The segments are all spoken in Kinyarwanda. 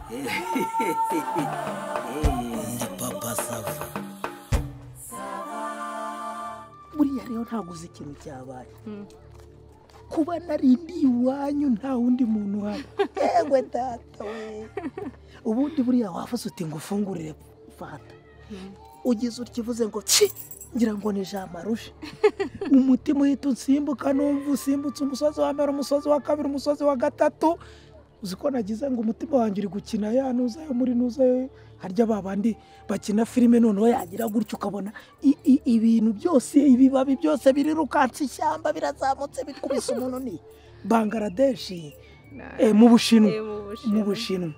Ndi papa sava. Buriya rero ntabwo uzi ikintu cyabaye. Kuba narindi iwanyu nta wundi muntu uhari. Yewe data we. Ubundi buriya wafase uti ngo ufungurire fata. Ugize ukivuze ngo ci ngira ngo ni jamarushe. Umutima uhita unsimbuka numva usimbutse umusozi wa mbere, umusozi wa kabiri, umusozi wa gatatu. Uziko nagize ngo umutima wanjye uri gukina yanuza yo muri nuza harya babandi bakina filime noneho yagira gutyo ukabona ibintu byose ibibabi byose birirukanse ishyamba birazamutse bikubise umuntu ni Bangladesh mu Bushinwa.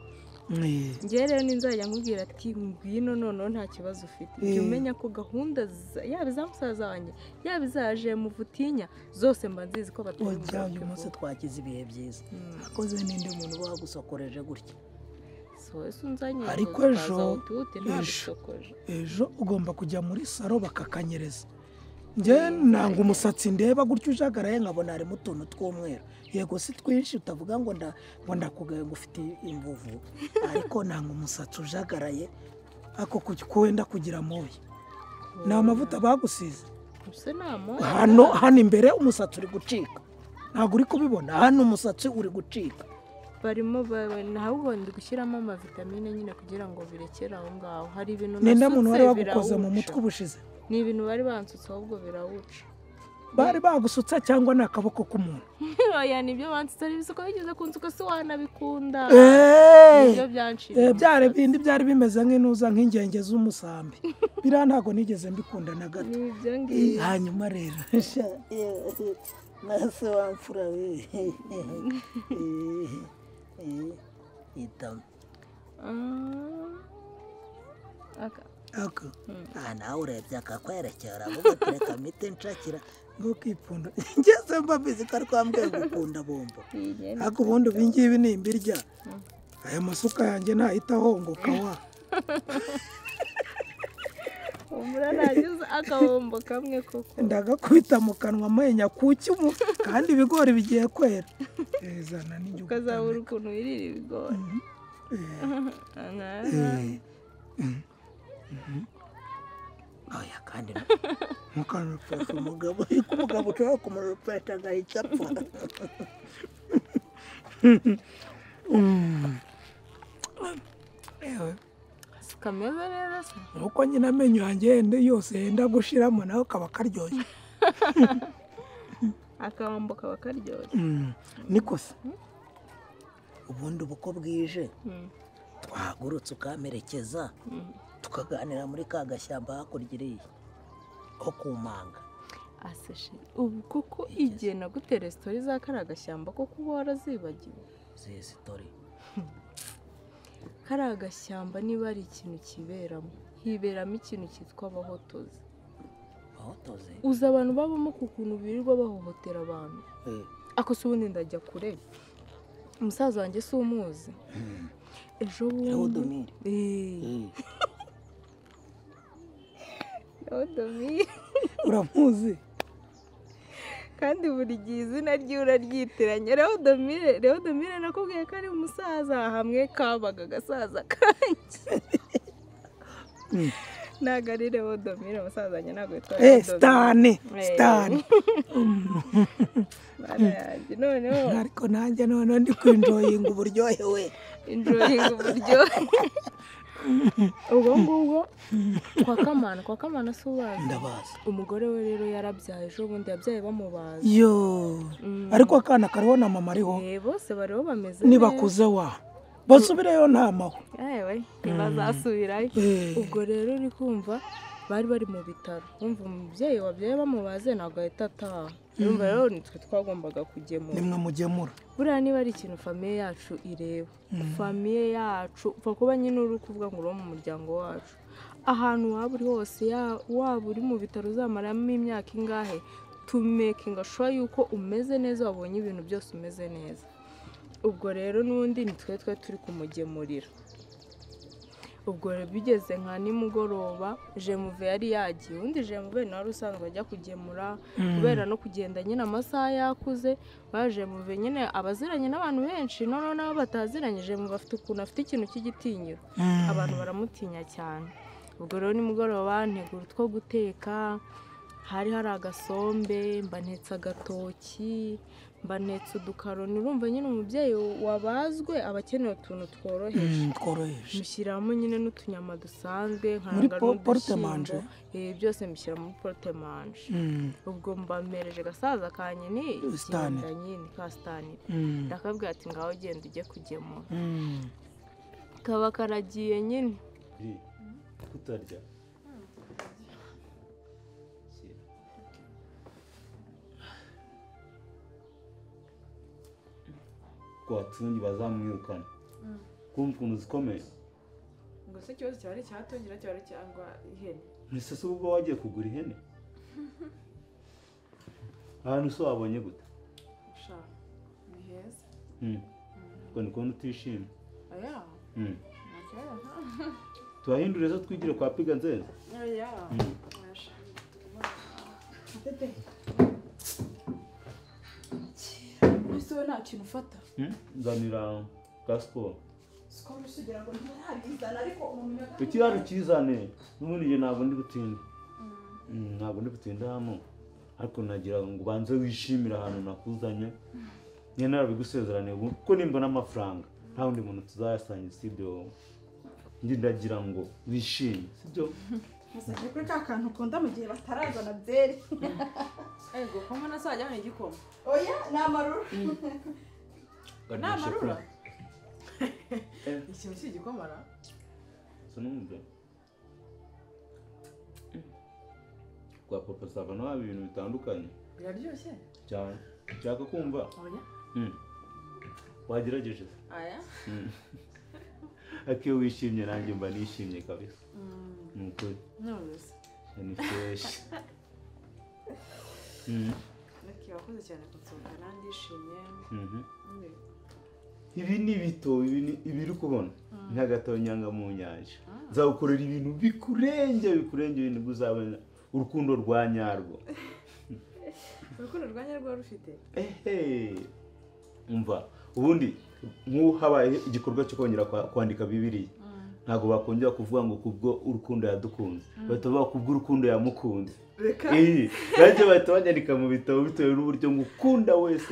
Njye rero ninzajya nkubwira ati ngwino noneho nta kibazo ufite. Jya umenya ko gahunda yaba za musaza wanjye yaba izaje mu Vutinya zose mba nzizi ko batari mu Ujya uyu munsi twagize ibihe byiza. Akoze n'indi muntu bagusokoreje gutya. Ariko ejo ugomba kujya muri saro bakakanyereza. Nje nanga umusatsi ndeba gutyo ujagaraye nkabona harimo utuntu tw'umweru. Yego si twinshi utavuga ngo ndakugaye ngo ufite imvuvu, ariko nanga umusatsi ujagaraye ako kwenda kugira mubi. Na amavuta bagusize. Hano imbere umusatsi uri gucika. Ntabwo uri kubibona, hano umusatsi uri gucika. Barimo naho ndi gushyiramo amavitamine nyine kugira ngo birekere aho ngaho. Hari ibintu nenda muntu wari wagukoze mu mutwe ubushize. Ni ibintu bari bansutse ahubwo birawuca. Bari bagusutsa cyangwa ni akaboko k'umuntu? Oya nibyo bansutse ari bisuko bigeze kunsuka si wanabikunda. Nibyo byanshira. Byare bindi byari bimeze nk'inuza nk'ingenge z'umusambi. Bira ntago nigeze mbikunda na gato. Nibyo ngiye. Hanyuma rero nase wamfura we. Itam. Aka. Nawe urebye akakwerekera avuga ati reka mite nshakira nk'ukipfunda. Ngeze mbabizi ko twambwiye gukunda bombo. Ariko ubundi ibingibi ni imbirya. Aya masuka yanjye ntahita ahongoka wa. Umura nagize akabombo kamwe koko. Ndagakubita mu kanwa amenya kuki kandi ibigori bigiye kwera. Zana n'injyu. Ukazabura ukuntu wirira ibigori. Oya kandi mukanufasha umugabo ushobora kumurupeta agahita apfa. Kameze neza se. Nuko nyine amenyo yanjye yenda yose yenda gushiramo naho kaba karyoshye. Akabombo kaba karyoshye. Niko se. Ubundi uko bwije twahagurutse ukamerekeza tukaganira muri ka gashyamba hakurya ho kumanga. Aseshe ubu koko igihe nagutere story za kara gashyamba ko kuba warazibagiwe. Zihe story? Kara gashyamba niba ari ikintu kiberamo hiberamo ikintu cyitwa abahotozi. Abahotozi? Uza abantu babamo ku kuntu birirwa bahohotera abantu. Ako se ubundi ndajya kure. Umusaza wanjye si umuzi. Ejo bundi. Leodomire. Uramuzi? Kandi buri gihe izina rye uraryitiranya. Leodomire nakubwiye ko ari umusaza hamwe kabaga gasaza kanjye. Ntago ari Leodomire umusaza wanjye ntabwo yitwa Leodomire. Stani. Noneho ariko nanjye noneho ndi kwinjoyinga uburyohe we. Enjoying uburyohe. Ubwo ngubwo kwa Kamana si ubazi. Ndabazi. Umugore we rero yarabyaye ejo bundi yabyaye bamubaza. Yo. Ariko akana kariho na mama ariho. Bose bariho bameze. Nibakuze wa. Basubireyo nta maho. Yewe ntibazasubirayo. Ubwo rero uri kumva bari mu bitaro. Umva umubyeyi wabyaye bamubaze ntabwo ahita ataha. Urumva rero nitwe twagombaga kugemura. Nimwe mugemura. Buriya niba ari ikintu famiye yacu ireba. Famiye yacu upfa kuba nyine uri kuvuga ngo uri mu muryango wacu. Ahantu waba uri hose waba uri mu bitaro uzamaramo imyaka ingahe to making sure yuko umeze neza wabonye ibintu byose umeze neza. Ubwo rero n'undi nitwe turi kumugemurira. ubwo bigeze nka nimugoroba Jemuve yari yagiye undi Jemuve nawe usanzwe ajya kugemura kubera no kugenda nyine amasaha yakuze baje Jemuve nyine abaziranye n'abantu benshi none nabo bataziranye Jemuve afite ukuntu afite ikintu cy'igitinyiro abantu baramutinya cyane ubwo rero nimugoroba ntegura utwo guteka hari agasombe mbanetse agatoki mbanetse udukaroni urumva nyine umubyeyi wabazwe abakeneye utuntu tworoheje mushyiramo nyine n'utunyama dusanzwe nkanga n'udushyimbo byose mushyira muri portemanje ubwo mbamereje gasaza kanye ni ikigenda nyine kastanira ndakabwira ati ngaho genda ujye kugemura kaba karagiye nyine kutarya watsungi bazamwirukana kumva ukuntu zikomeye ngo se ikibazo cyari cyatongera cyari cyangwa ihene ese se ubwo wagiye kugura ihene ahantu se wabonye gute sha ni heza ubwo ni kubona utishimye aya tuhahindure zo twigire kwa piga nzeza aya ese we nta kintu ufata nzanira gasiporo siko musugira ngo ntarizana ariko umuntu ikiraro kizane n'ubundi njye ntabwo ndi butinde ntabwo ndi butinde hano ariko nagira ngo ubanze wishimire ahantu nakuzanye njye narabigusezeraniye kuko nimbona amafaranga nta wundi muntu tuzayasangiza sibyo njye ndagira ngo wishime sibyo musajye kuri ka kantu ukunda mu gihe batarazana byeri ego ko mbona sajyana igikoma oya ni amarura ni amarura ikintu cy'igikoma ra sonumva kwa papa sava no ibintu bitandukanye biraryoshye cyane cyaka kumva oya wagerageje aya akiyo wishimye nanjye mba nishimye kabisa nukuri nonese ni fresh Naki wakoze cyane kunsohoka nandishimye ibi ni bito ibiri kubona ntagatonyanga mu nyanja nzagukorera ibintu bikurenge ibintu guzabona urukundo rwa nyarwo urukundo rwa nyarwo rufite umva ubundi nk'uhabaye igikorwa cyo kongera kwandika Bibiliya ntago bakongera kuvuga ngo kubwo urukundo yadukunze bahita bavuga kubwo urukundo yamukunze nanjye bahita banyandika mu bitabo bitewe n'uburyo ngukunda wese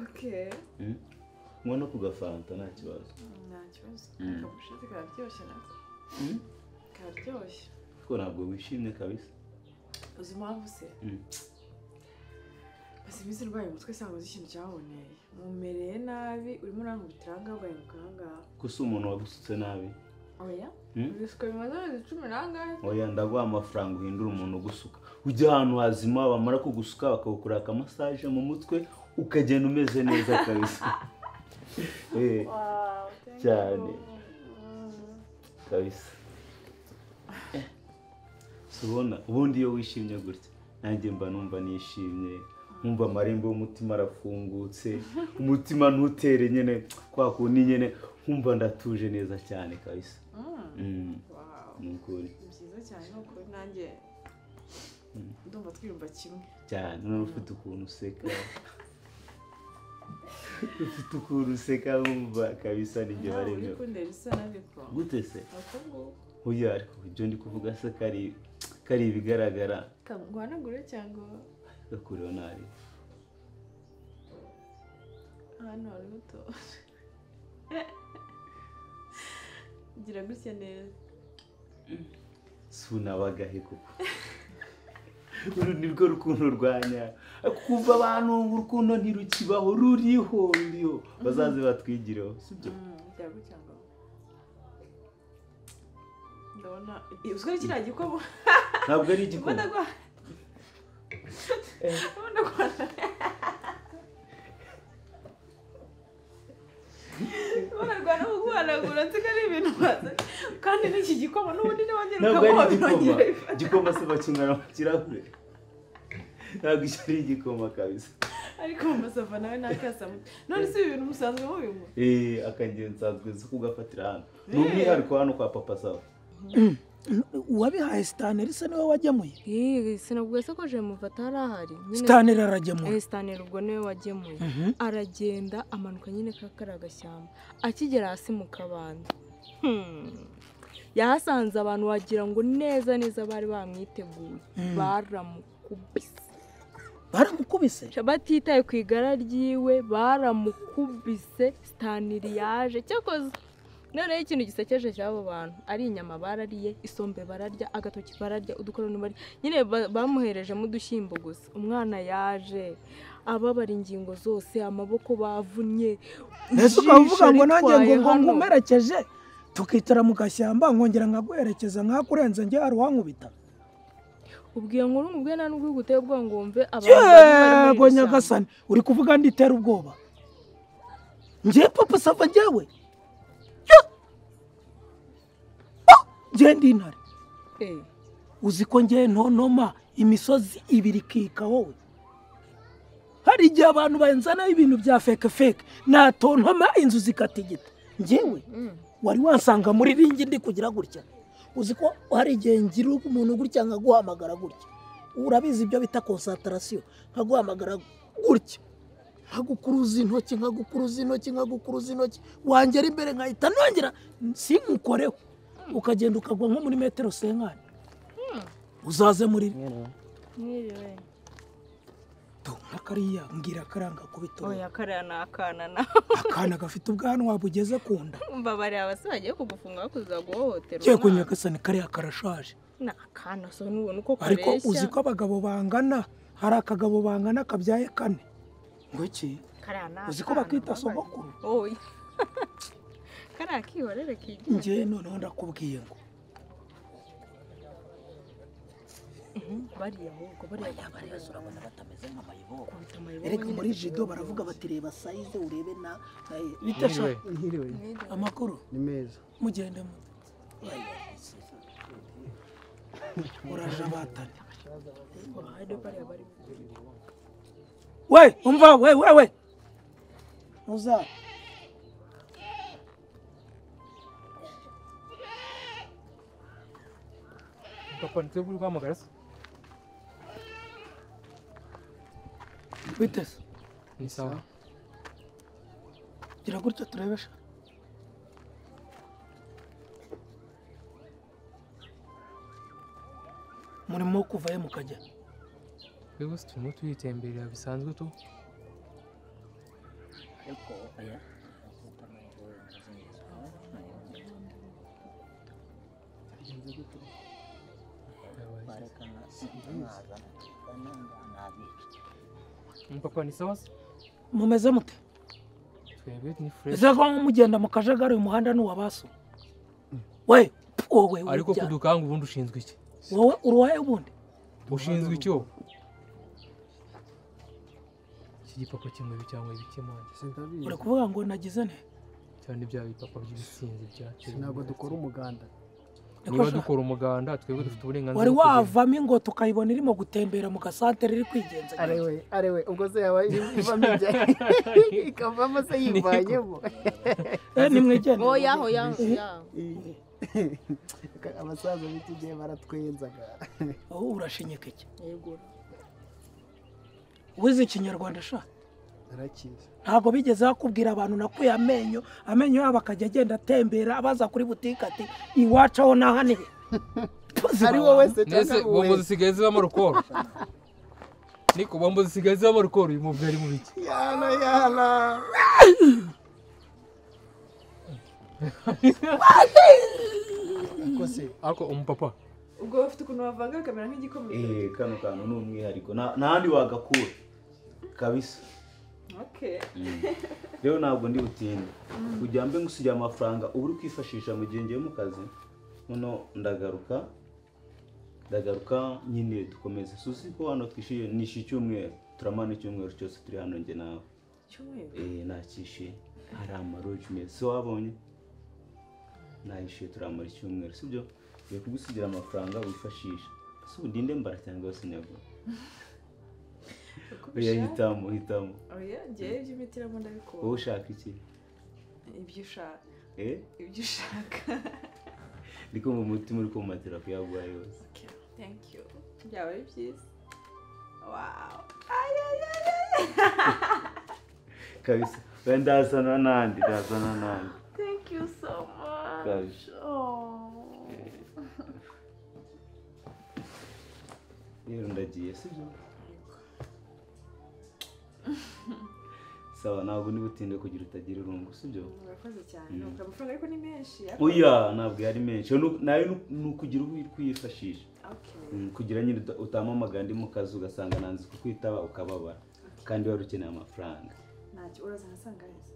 okay mwana kugafanta nta kibazo kabushite kararyoshye nako kararyoshye ko ntabwo wishimye kabisa uzi impamvu se basi iminsi ndwaye umutwe sanga uzi ikintu cyaboneye mumereye nabi urimo urankubitira ngaho ngaho gusa umuntu wagusutse nabi oya bisuka bimaze 10 nangahe oya ndaguha amafaranga uhindura umuntu ugusuka ujya ahantu hazima bamara kugusuka bakagukora akamassage mu mutwe ukagenda umeze neza kabisa cyane kabisa subona ubundi iyo wishimye gutya nanjye mba numva nishimye nkumva amarembo y'umutima arafungutse umutima ntutere nyene kwa kundi nyene nkumva ndatuje neza cyane kabisa nukuri byiza cyane nuko nanjye ndumva twirumva kimwe cyane none ufite ukuntu useka wumva kabisa nijye baremye gute se oya ariko ibyo ndi kuvuga se kari ibigaragara kangwanagure cyangwa gakuriro nari hano hari muto gira gutya neza sunabagahe kuko nirwo rukundo rwanya kuva abantu urukundo ntirukibaho ruriho bazaze batwigireho sibyo byago cyangwa ndabona uzwe kiriya gikomo ntabwo ari igikomo Rwanda guhanagura nsiga ari ibintu baza kandi n'iki gikoma n'ubundi n'abongera ntabwo ari igikoma se bakinywa mu kirahure ntabwo icyo ari igikoma kabisa ariko Masava nawe nakasamu none si ibintu musanzwe mubimwe akangensanzwe zo kugafatira hano ni umwihariko hano kwa papa Sava. Uwabihaye Stanley se niwe wagemuye? Sinabwiye se ko je mufata harahari. Stanley aragemuye. Stanley ubwo niwe wagemuye. Aragenda amanuka nyine kakaragashyamba. Akigera hasi mu kabanda. Yahasanze abantu wagira ngo neza bari bamwiteguye. Baramukubise. Batitaye ku igara ryiwe baramukubise. Stanley yaje cyakoze none ikintu gisekeje cy'abo bantu ari inyama barariye, isombe bararya, agatoki bararya, udukoroni bari nyine bamuhereje mu dushyimbo gusa. Umwana yaje ababara ingingo zose, amaboko bavunye. Nese ukavuga ngo nanjye ngo ngumerekeje tukitara mu gashyamba nkongera nkaguherekeza nkakurenze njye hari wankubita. Ubwiye nkuru mubwiye nta nubwo guteye ubwo ngo wumve abantu bari Nyagasani uri kuvuga nditera ubwoba. Nje papa Sava njyewe Jendi intare. Uzi ko ngiye ntonoma imisozi ibiri kika wowe. Hari igihe abantu benzana ibintu bya fake natontoma inzu zikatigita. Ngewe wari wansanga muri ringi ndi kugira gutya. Uzi ko hari igihe ngira umuntu gutya nkaguhamagara gutya. Urabizi ibyo bita concentration nkaguhamagara gutya. Nkagukuruza intoki wangera imbere nkahita nongera sinkukoreho. Ukagenda ukagwa nko muri metero 50. Uzaze muri mwiriwe to nakariya ngira karanga kubitoro. Oya kariya nakana na akana gafite ubwanwa wabugeze kunda. Mbabare abase bagiye kugufunga kuza guhohotera. Cyo ko Nyagasani kariya karashaje. Nakana so nubona uko kareshya. Ariko uzi ko abagabo bangana, hari akagabo bangana kabyaye kane. Ngoki? Uzi ko bakita sogokuru. Oya. Kara kihorere kije. Nje none ndakubwiye ngo. Bariya surabona batameze nk'amayibo. Ereka muri jido baravuga bati reba size urebe na bitasha. Amakuru ni meza. Mugende mu. Uraje batane. We, umva we. Uza. Papa ntiburi kwamagara se? Bitese. Ni sawa. Gira gutya turebesha. Murimo kuvaye mukajya. Yego turimo tuyitemberera bisanzwe tu. Eko aya. Papa ni sawa? Mumeze mute? Twebwe ni fresh. Ese ko mugenda mu kajagari umuhanda n'uwabaso. We, wowe. Ariko kudukanga ubundi ushinzwe iki? Wowe uruwaye ubundi? Ushinzwe icyo? Iki gipapa kimwe cyangwa ibikemanje. Sindabizi. Uri kuvuga ngo nagize ne? Cyane bya bipapa by'ibisinzi byacu. Ntabwo dukora umuganda. Niba dukora umuganda twebwe dufite uburenganzira. Wari wavamo ngo tukayibona irimo gutembera mu gasantere iri kwigenza. Arewe ubwo se yaba ivamo ibya ikavamo se yivanyemo. Nimwegene. Oya. Abasaza bitigiye baratwenzaga. Urashinyeka iki? Yego. Wize ikinyarwanda sha? Narakize. Ntabwo bigeze bakubwira abantu nakuye amenyo yabo akajya agenda atembera abaza kuri butike ati iwacu aho nahane. Ari wowe se cyangwa bombo zisigaye zibamo rukoro. Niko bombo zisigaye zibamo rukoro uyu muvyo ari mu biki? Yala. Akose ariko umupapa ubwo bafite ukuntu bavanga kamera nk'igikomeye. Kano kantu ni umwihariko nahandi wagakura kabisa. Okay. Rero ntabwo ndi butinde. Kugira mbe ngusigira amafaranga ubu uri kwifashisha mu gihe ngiye mu kazi. Nono ndagaruka nyine dukomeze. Susi ko hano twishiye nishi cyumweru. Turamana icyumweru cyose turi hano nge nawe. Cyumweru? Nakishe. Hari amaroje mese wabonye. Nayishe turamara icyumweru sibyo? Ngiye kugusigira amafaranga wifashisha. Si udinde mbara cyangwa se nyago. oya hitamo oya ngewe iby'imitiramo ndabikora wowe ushaka iki ibyo ushaka ibyo ushaka ndiko mu mutima uri kumatira kuyaguha yose thank you byaba ari byiza wow kabisa ndazana nandi thank you so much kabisa rero ndagiye sibyo sawa ntabwo ni butinde kugira utagira irungu sibyo urakoze cyane nuko amafaranga ariko ni menshi oya ntabwo yari menshi nayo nukugira kwifashisha kugira nyine utamamaga ndi mu kazi ugasanga nanze kukwitaba ukababara kandi wari ukeneye amafaranga ntacyo uraza nasanga neza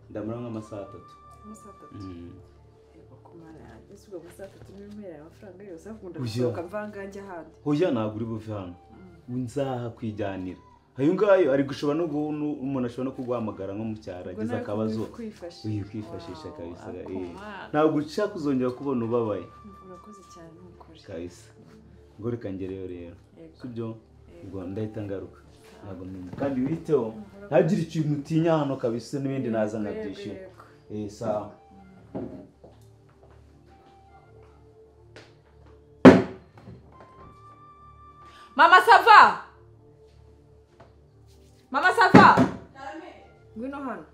ndamura nk'amasaha 3 kumara isuga amasaha 3 n'imera amafaranga yose akunda gusohoka mvanganje ahandi oya ntabwo uri buve hano unzaha kwijyanira ayo ngayo ari gushobora no umuntu ashobora no kuguhamagara nko mu cyaro agize akabazo kwifashisha kabisa ntabwo ushaka kuzongera kubona ubabaye urakoze cyane n'ukuri kabisa ngo reka ngereyo rero sibyo ubwo ndahita ngaruka ntabwo kandi witeho ntagire ikintu utinya hano kabisa n'ibindi naza nkabyishima sawa Mama Sava ngwino hano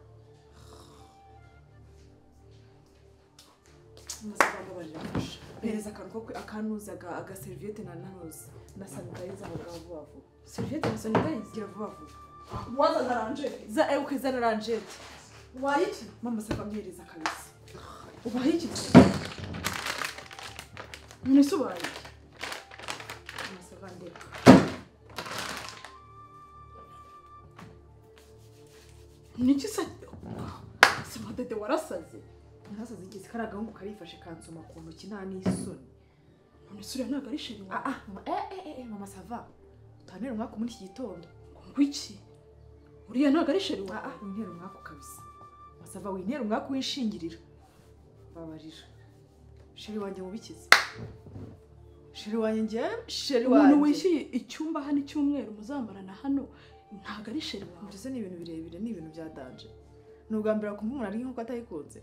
pereza akanuzaga agaserviette na nanuza na sanitizer aho vuba vuba serviette na sanitizer gira vuba vuba waza naranje ukazana ranjete wayiki mama Sava mpereza kabisa ubahiki nisubaye mama Sava ndeka niki se Madede warasaze narasaze igeze karagahungu karifashe kansoma ku ntoki nta n'isoni none sura ntago ari sheri wawe mama Sava utanera umwaka muri iki gitondo ngo iki uriya ntago ari sheri wawe wintera umwaka kabisa mama Sava wintera umwaka w'inshingirira babarira sheri wanjye mubikize sheri wanjye umuntu wishyuye icyumba hano icyumweru muzamarana hano ntago ari sheri wawe mbese ni ibintu birebire ni ibintu bya danje ni ubwa mbere wakumva umuntu ari nk'uko atayikunze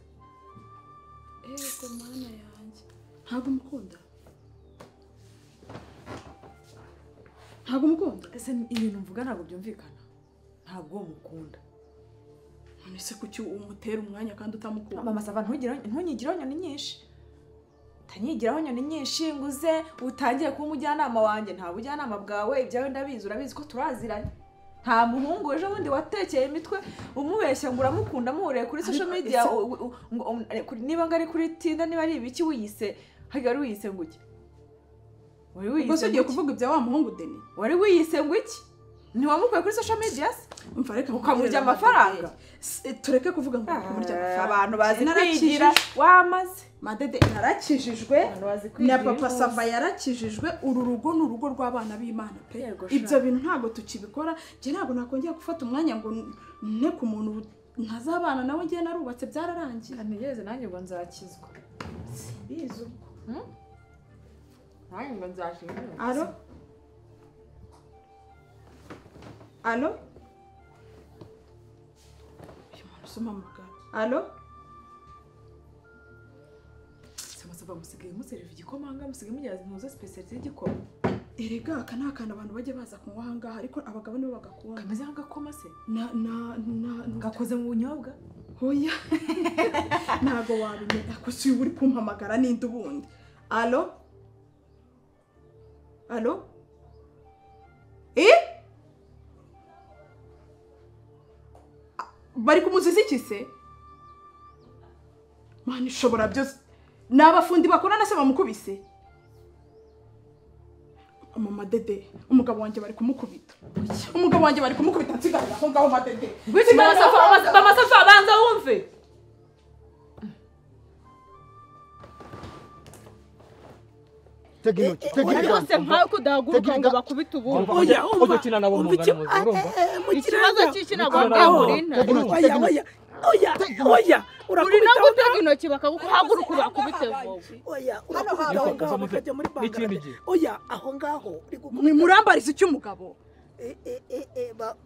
ego mana yanjye ntago umukunda ese ibintu mvuga ntabwo byumvikana ntabwo uwo mukunda none se kuki umutera umwanya kandi utamukunda mama Sava ntunyigiraho nyoni nyinshi utanyigiraho nyoni nyinshi nguze utangiye kuba umujyanama wanjye nta bujyanama bwawe ibyawe ndabizi urabizi ko turaziranye nta muhungu ejo bundi watekeye imitwe umubeshya ngo uramukunda muhuriye kuri social media niba ngari kuri Tinder niba ari ibiki wiyise hagari wiyise ngo iki wari wiyise ugiye kuvuga ibya wa muhungu Deni wari wiyise ngo iki ntiwamukuye kuri social media umva reka ukamurya amafaranga tureke kuvuga ngo kumurya amafaranga abantu bazi kwigira wamaze Madede narakijijwe na papa Sava yarakijijwe uru rugo ni urugo rw'abana b'Imana pe ibyo bintu ntago tukibikora je ntago nakongera gufata umwanya ngo ne ku muntu ntazabana nawe ngiye narubatse byararangiye kanigeze nanjye ngo nzakizwa bizo nanjye ngo nzakizwa Allo soma muga allo Sava musigaye muservice igikomanga musigaye mujyaza ntuze speciality y'igikoma erega aka ni akantu abantu bajye baza kunywa ahangaha ariko abagabo nibo bagakunda kameze nk'agakoma se gakoze mu bunyobwa hoya ntago wabimenya ko si uri kumpamagara n'indi ubundi allo bari kumuziza iki se mani ishobora byose n'abafundi bakorana se bamukubise mama Dede umugabo wanjye bari kumukubita nsigarira aho ngaho Madede mama Sava banza wumve Tegi yose nkaho kudahaguruka ngo bakubite ubundi oya kina nabo mungana mu urumva ikibazo cy'ikinago oya uri no gutega intoki bakaguhaguruka bakubite oya urakujya muri n'ikindi gihe oya aho ngaho ni murambariza icy'umugabo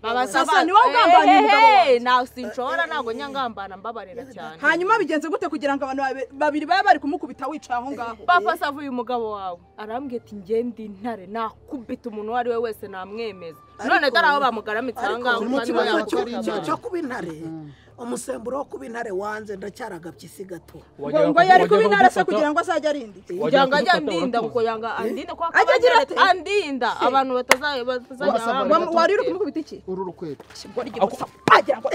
Papa Sasa ni wowe ugambaniye umugabo wawe. nawe sinshobora ntabwo nyangambana mbabarira cyane. hanyuma bigenze gute kugira ngo abantu babiri babe bari kumukubita wicaye aho ngaho? Papa Sava uyu mugabo wawe arambwiye ati ngende intare nakubita umuntu uwo ari we wese namwemeza. None dore aho bamugaramitse aha ngaha mu kandi kibazo bayakubita. cyo kuba intare umusemburo wo kuba intare wanze ndacyaragapye isi gato ngo yari kuba intare se kugira ngo azajye arinde. Kugira ngo ajye andinda kuko yanga andinda ko Ajya agira ati, andinda abantu batazajya wari uri kumukubita iki? uru rukweto Agira ngo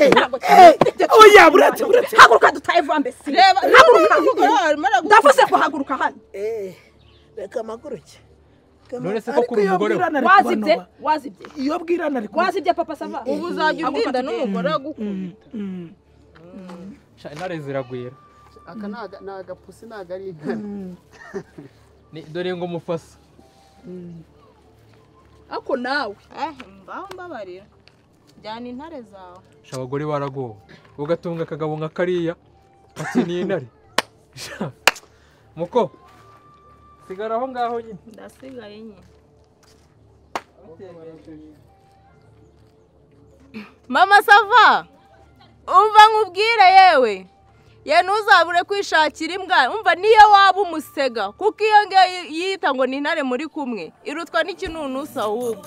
oya buretse haguruka dutaye vambe si. reba Ndavuze ko haguruka hano. reka amaguruke None se ko kuri umugore Wazibye iyo bwirana ariko wazibye Papa Sava. ubu uzajya undinda n'umugore agukubita. intare ziragwira aka ni agapusi ntabwo ari intare dore ngo mufasa Ako nawe mbaho mbabarira jyana intare zawe. abagore baragowe ugatunga akagabo nka kariya ati ni intare muko sigara aho ngaho nyine Ndasigaye nyine. Mama Sava umva nkubwire yewe ntuzabure kwishakira imbwa umva niyo waba umusega kuko iyo ngiyo yita ngo ni intare muri kumwe irutwa n'ikinunusa ahubwo.